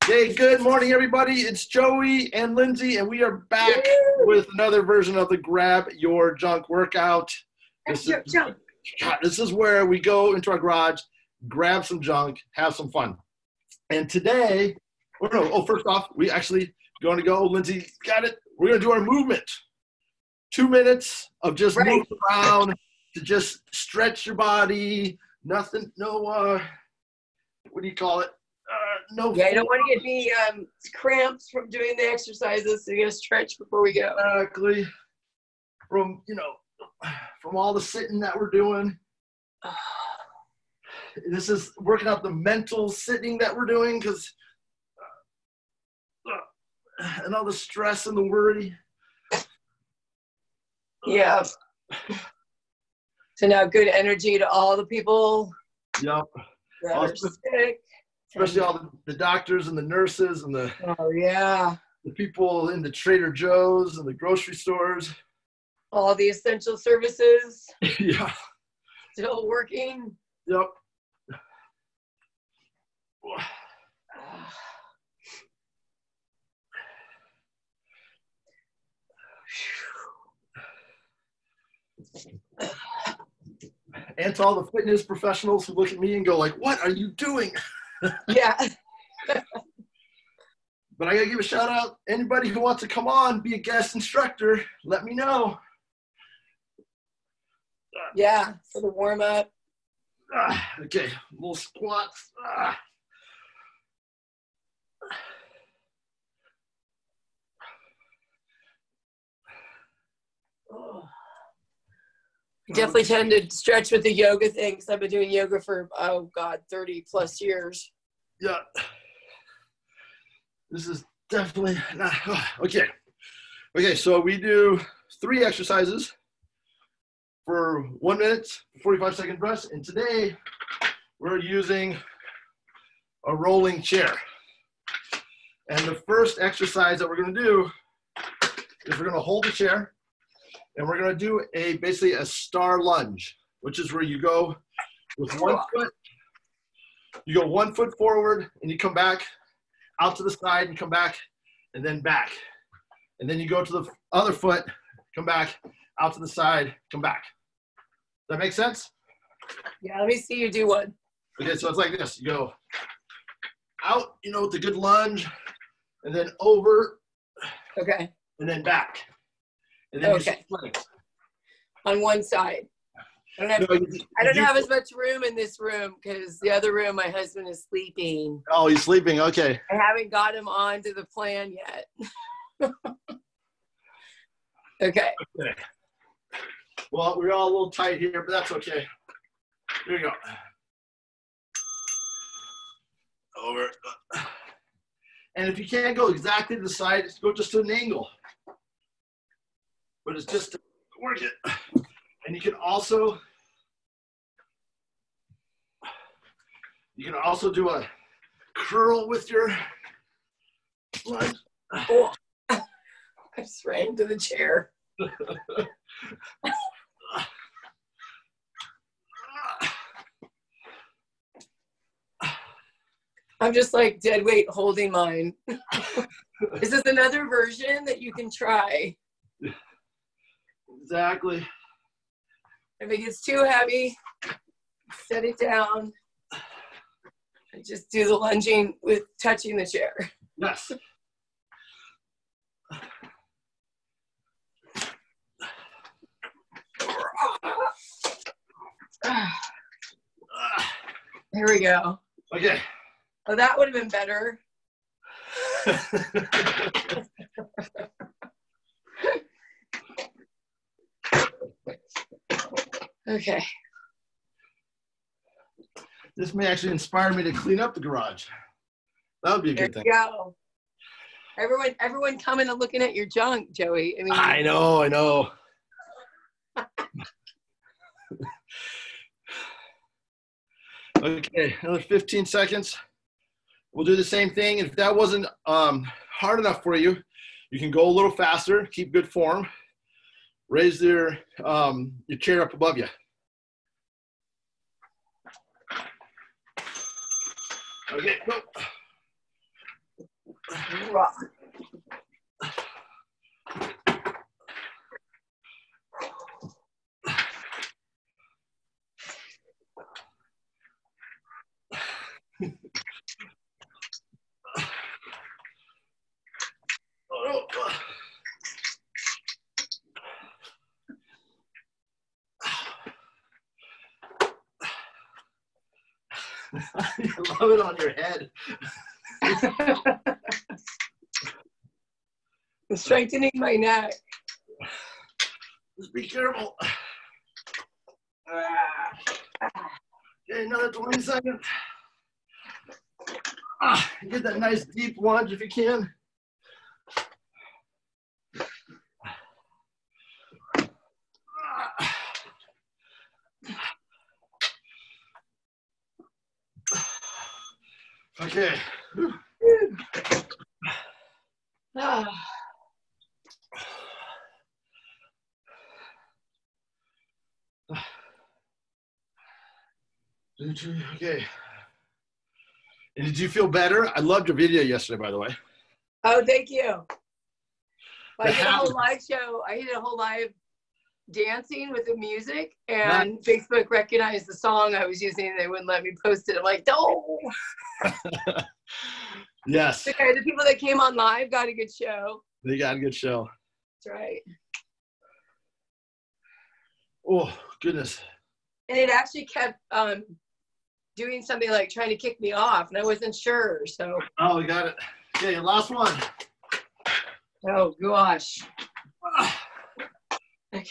Hey, good morning, everybody. It's Joey and Lindsay, and we are back with another version of the Grab Your Junk workout. This is where we go into our garage, grab some junk, have some fun. And today, first off, we actually going to go, Lindsay got it. We're going to do our movement. 2 minutes of just moving around to just stretch your body. Nothing, what do you call it? You don't want to get any cramps from doing the exercises, so you got to stretch before we go. Exactly. From all the sitting that we're doing. This is working out the mental sitting that we're doing because and all the stress and the worry. Yeah. So now good energy to all the people that are sick. Especially all the doctors and the nurses and the people in the Trader Joe's and the grocery stores. All the essential services. Yeah. Still working. Yep. And to all the fitness professionals who look at me and go like, what are you doing? Yeah. But I gotta give a shout out. Anybody who wants to come on, be a guest instructor, let me know. Yeah, for the warm up. Okay, little squats. Definitely tend to stretch with the yoga thing because I've been doing yoga for 30 plus years. Yeah. This is definitely not okay. Okay, so we do 3 exercises for 1 minute, 45-second rest, and today we're using a rolling chair. And the first exercise that we're going to do is we're going to hold the chair. And we're going to do basically a star lunge, which is where you go with 1 foot. You go 1 foot forward and you come back out to the side and come back and then back. And then you go to the other foot, come back out to the side, come back. Does that make sense? Yeah, let me see you do one. Okay, so it's like this. You go out, with a good lunge, and then over. Okay. And then back. And then on one side. I don't have as much room in this room because the other room, my husband is sleeping. Oh, he's sleeping. Okay. I haven't got him onto the plan yet. Okay. Well, we're all a little tight here, but that's okay. Here you go. Over. And if you can't go exactly to the side, go just to an angle. But it's just to work it. And you can also do a curl with your lunge. Oh, I just ran into the chair. I'm just like dead weight holding mine. Is this another version that you can try? Exactly. If it gets too heavy, set it down and just do the lunging with touching the chair. Yes. Here we go. Okay. Oh, that would have been better. Okay. This may actually inspire me to clean up the garage. That would be a good thing. Go. Everyone coming and looking at your junk, Joey. I know. Okay, another 15 seconds. We'll do the same thing. If that wasn't hard enough for you, you can go a little faster, keep good form. Raise your chair up above you. Okay, go. Rock. I love it on your head. I'm strengthening my neck. Just be careful. Okay, another 20 seconds. Get that nice deep lunge if you can. Okay. Okay. And did you feel better? I loved your video yesterday, by the way. Oh, thank you. I did a whole live show. I did a whole live dancing with the music, and Facebook recognized the song I was using, and they wouldn't let me post it. I'm like, no. Yes. Okay, the people that came on live got a good show. They got a good show. That's right. Oh, goodness. And it actually kept doing something like trying to kick me off, and I wasn't sure. So. Oh, we got it. Okay, last one. Oh gosh. Okay.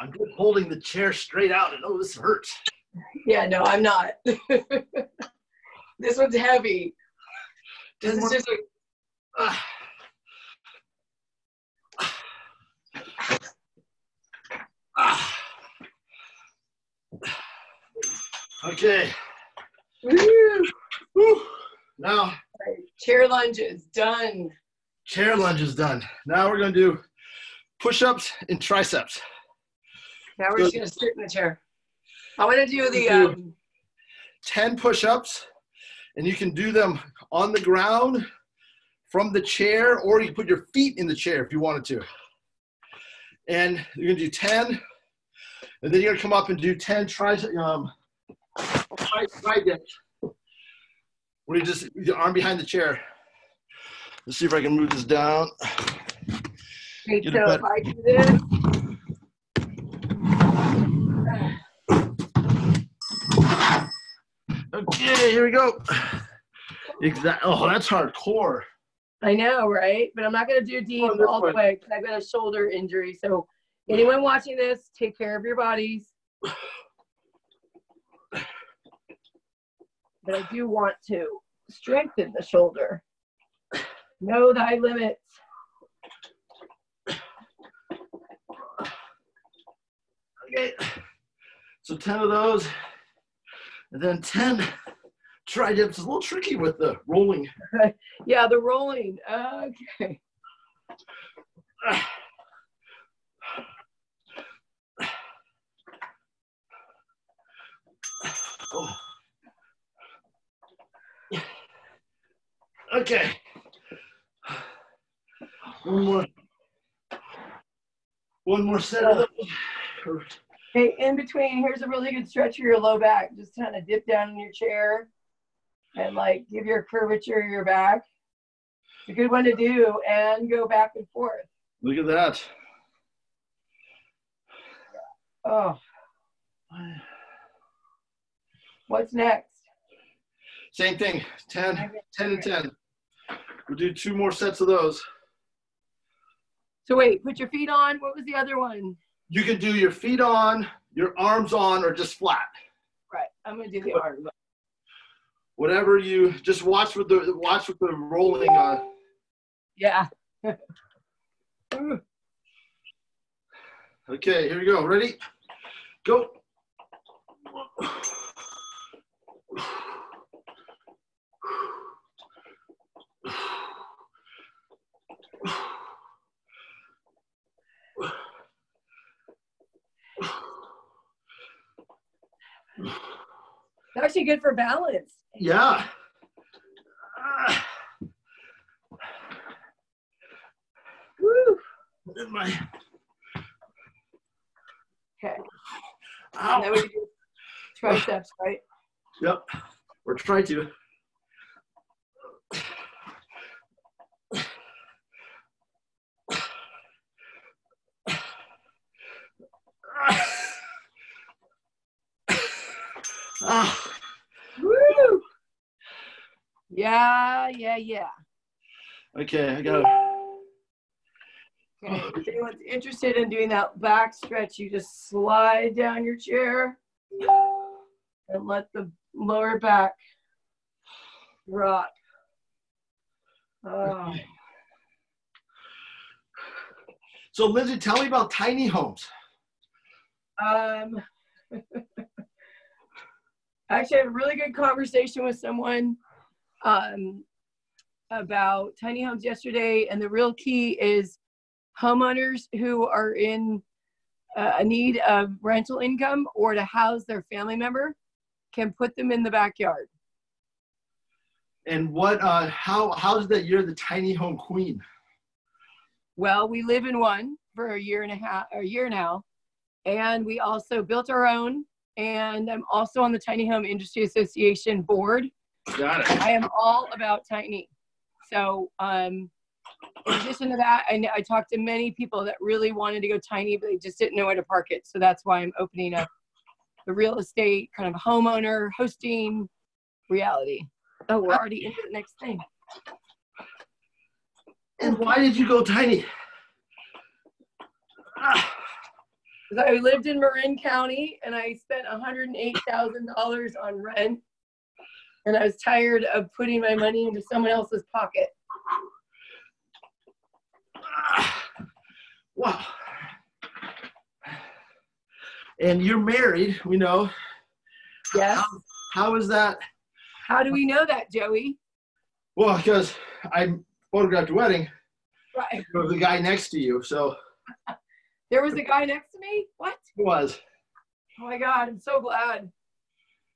I'm just holding the chair straight out, and oh, this hurts. Yeah, no, I'm not. This one's heavy. This is just Okay. Woo. Now, chair lunges done. Chair lunges done. Now we're going to do push-ups and triceps. Now we're just going to sit in the chair. I want to do the 10 push-ups, and you can do them on the ground from the chair, or you can put your feet in the chair if you wanted to. And you're going to do 10, and then you're going to come up and do 10 side dips, where you just your arm behind the chair. Let's see if I can move this down. Okay, so if I do this. Okay, here we go. Exactly. Oh, that's hardcore. I know, right? But I'm not going to do deep all the way because I've got a shoulder injury. So anyone watching this, take care of your bodies. But I do want to strengthen the shoulder. Know thy limits. Okay, so 10 of those, and then 10 tri-dips. It's a little tricky with the rolling. Yeah, the rolling. Okay. Oh. Okay. One more set of those. Hey, in between, here's a really good stretch for your low back. Just kind of dip down in your chair and like give your curvature of your back. It's a good one to do and go back and forth. Look at that. Oh. What's next? Same thing, 10 and 10. We'll do 2 more sets of those. So wait, put your feet on. What was the other one? You can do your feet on, your arms on, or just flat. Right, I'm gonna do the arms. whatever you just watch with the rolling. Yeah. Okay, here we go. Ready? Go. It's actually good for balance. Yeah. Woo. Okay. Ow. Now we do triceps, right? Yep. We're trying to. Woo! Yeah. Okay, I got it. Okay, if anyone's interested in doing that back stretch, you just slide down your chair and let the lower back rock. Oh. So Lindsay, tell me about tiny homes. Actually, I had a really good conversation with someone about tiny homes yesterday, and the real key is homeowners who are in a need of rental income or to house their family member can put them in the backyard. And what? How is that you're the tiny home queen? Well, we live in one for a year now, and we also built our own. And I'm also on the Tiny Home Industry Association board. Got it. I am all about tiny. So in addition to that, I talked to many people that really wanted to go tiny, but they just didn't know where to park it. So that's why I'm opening up the real estate kind of homeowner hosting reality. Oh, we're already into the next thing. And why did you go tiny? Because I lived in Marin County and I spent $108,000 on rent. And I was tired of putting my money into someone else's pocket. Wow. And you're married, we know. Yes. How is that? How do we know that, Joey? Well, because I photographed your wedding. Right. There was a guy next to you, so. There was a guy next to me? What? He was. Oh my God, I'm so glad.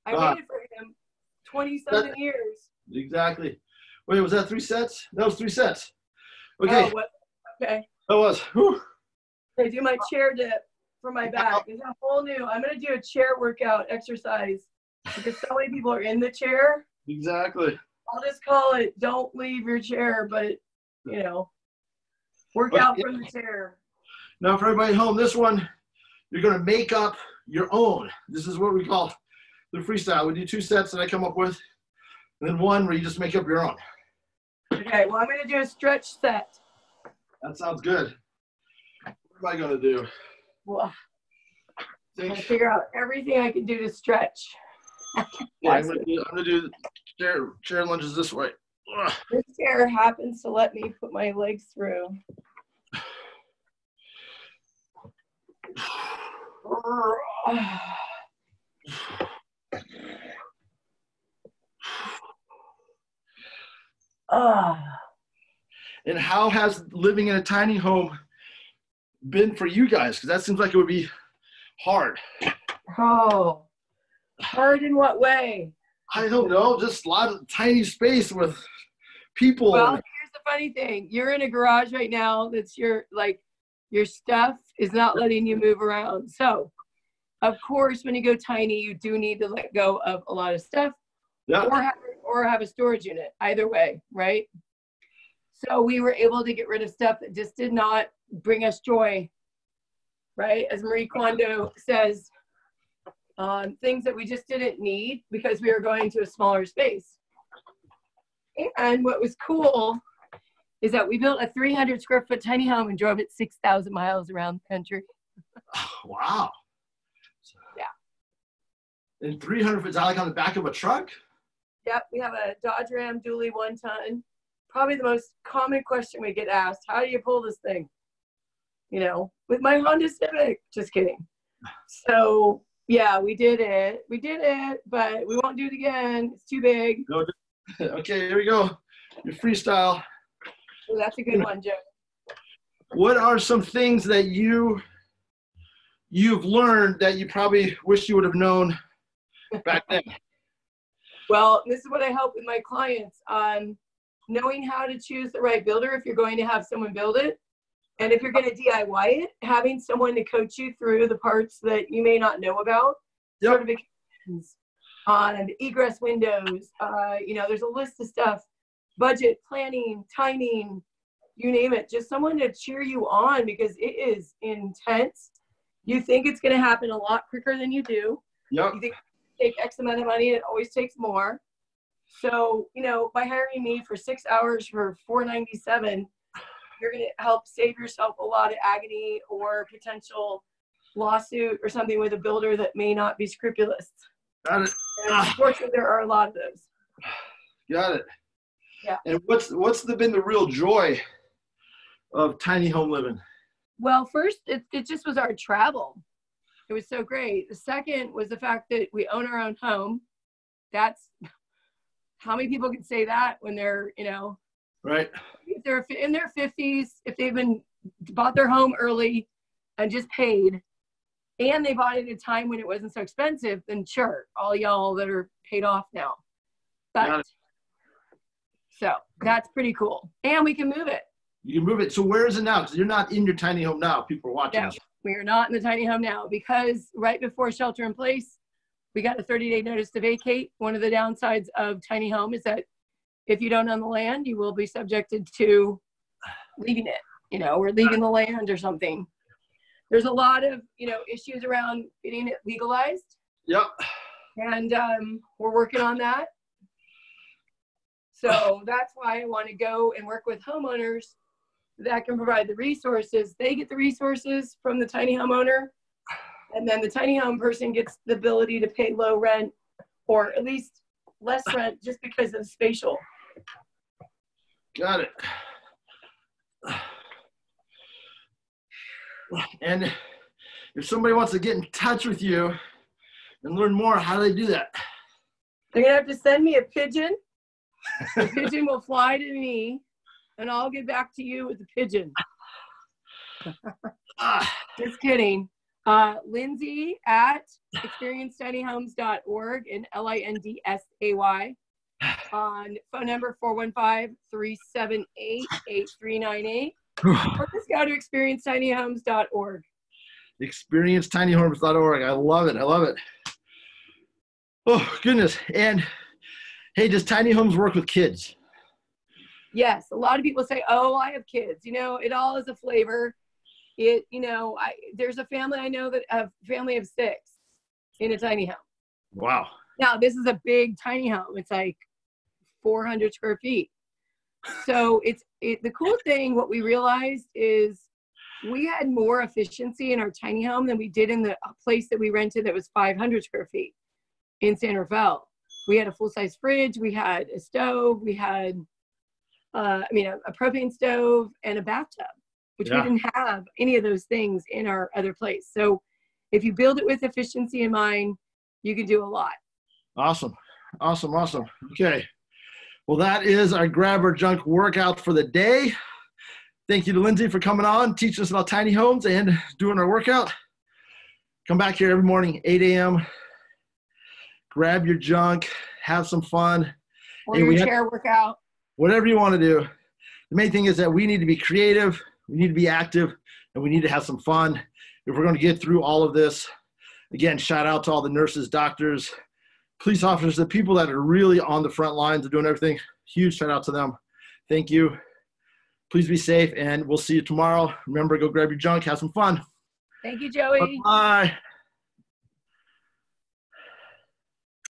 I waited for him 20-something years. Exactly. Wait, was that 3 sets? That was 3 sets. Okay. Oh, what? Okay. That was. Whew. I do my chair dip for my back. It's a whole new, I'm going to do a chair workout exercise because so many people are in the chair. Exactly. I'll just call it, don't leave your chair, but, you know, work out from the chair. Now for everybody at home, this one, you're going to make up your own. This is what we call the freestyle. We do 2 sets that I come up with, and then 1 where you just make up your own. Okay, well, I'm going to do a stretch set. That sounds good. What am I going to do? Well, I'm going to figure out everything I can do to stretch. Yeah, I'm going to do chair lunges this way. Ugh. This chair happens to let me put my legs through. And how has living in a tiny home been for you guys? Because that seems like it would be hard. Oh, hard in what way? I don't know, just a lot of tiny space with people. Well, here's the funny thing. You're in a garage right now that's your stuff is not letting you move around. So, of course, when you go tiny, you do need to let go of a lot of stuff. Yeah. Or have a storage unit, either way, right? So we were able to get rid of stuff that just did not bring us joy, right? As Marie Kondo says, things that we just didn't need because we were going to a smaller space. And what was cool is that we built a 300 square foot tiny home and drove it 6,000 miles around the country. Wow. Yeah. And 300 feet, is that like on the back of a truck? Yep, we have a Dodge Ram dually 1-ton. Probably the most common question we get asked, how do you pull this thing? You know, with my Honda Civic. Just kidding. So yeah, we did it, but we won't do it again. It's too big. Okay, here we go. Your freestyle. Oh, that's a good one, Joe. What are some things that you've learned that you probably wish you would have known back then? Well, this is what I help with my clients on knowing how to choose the right builder if you're going to have someone build it. And if you're going to DIY it, having someone to coach you through the parts that you may not know about, certifications on egress windows, you know, there's a list of stuff, budget, planning, timing, you name it. Just someone to cheer you on because it is intense. You think it's going to happen a lot quicker than you do. Yep. You think take X amount of money, it always takes more. So, you know, by hiring me for 6 hours for $497, you're going to help save yourself a lot of agony or potential lawsuit or something with a builder that may not be scrupulous. Got it. Unfortunately, there are a lot of those. Got it. Yeah. And what's been the real joy of tiny home living? Well, first, it just was our travel. It was so great. The second was the fact that we own our own home. That's how many people can say that when they're, you know, right. If they're in their 50s, if they've bought their home early and just paid, and they bought it at a time when it wasn't so expensive, then sure, all y'all that are paid off now. But so that's pretty cool. And we can move it. You can move it. So where is it now? Because you're not in your tiny home now. People are watching. No, we are not in the tiny home now because right before shelter in place, we got a 30-day notice to vacate. One of the downsides of tiny home is that if you don't own the land, you will be subjected to leaving it, you know, or leaving the land or something. There's a lot of, you know, issues around getting it legalized. Yep. And we're working on that. So that's why I want to go and work with homeowners that can provide the resources. They get the resources from the tiny homeowner, and then the tiny home person gets the ability to pay low rent or at least less rent just because of spatial. Got it. And if somebody wants to get in touch with you and learn more, how do they do that? They're going to have to send me a pigeon. The pigeon will fly to me, and I'll get back to you with the pigeon. Just kidding. Lindsay at experiencetinyhomes.org and LINDSAY on phone number 415-378-8398. Or just go to experiencetinyhomes.org. Experiencetinyhomes.org. I love it. I love it. Oh, goodness. And hey, does tiny homes work with kids? Yes. A lot of people say, oh, I have kids. You know, it all is a flavor. You know, there's a family I know that have a family of 6 in a tiny home. Wow. Now, this is a big tiny home. It's like 400 square feet. So the cool thing, what we realized is we had more efficiency in our tiny home than we did in the place that we rented that was 500 square feet in San Rafael. We had a full-size fridge. We had a stove. We had, a propane stove and a bathtub, which we didn't have any of those things in our other place. So if you build it with efficiency in mind, you can do a lot. Awesome. Awesome. Awesome. Okay. Well, that is our grab or junk workout for the day. Thank you to Lindsay for coming on, teaching us about tiny homes and doing our workout. Come back here every morning, 8 a.m. Grab your junk, have some fun. Or your chair workout. Whatever you want to do. The main thing is that we need to be creative, we need to be active, and we need to have some fun if we're going to get through all of this. Again, shout out to all the nurses, doctors, police officers, the people that are really on the front lines of doing everything. Huge shout out to them. Thank you. Please be safe, and we'll see you tomorrow. Remember, go grab your junk, have some fun. Thank you, Joey. Bye.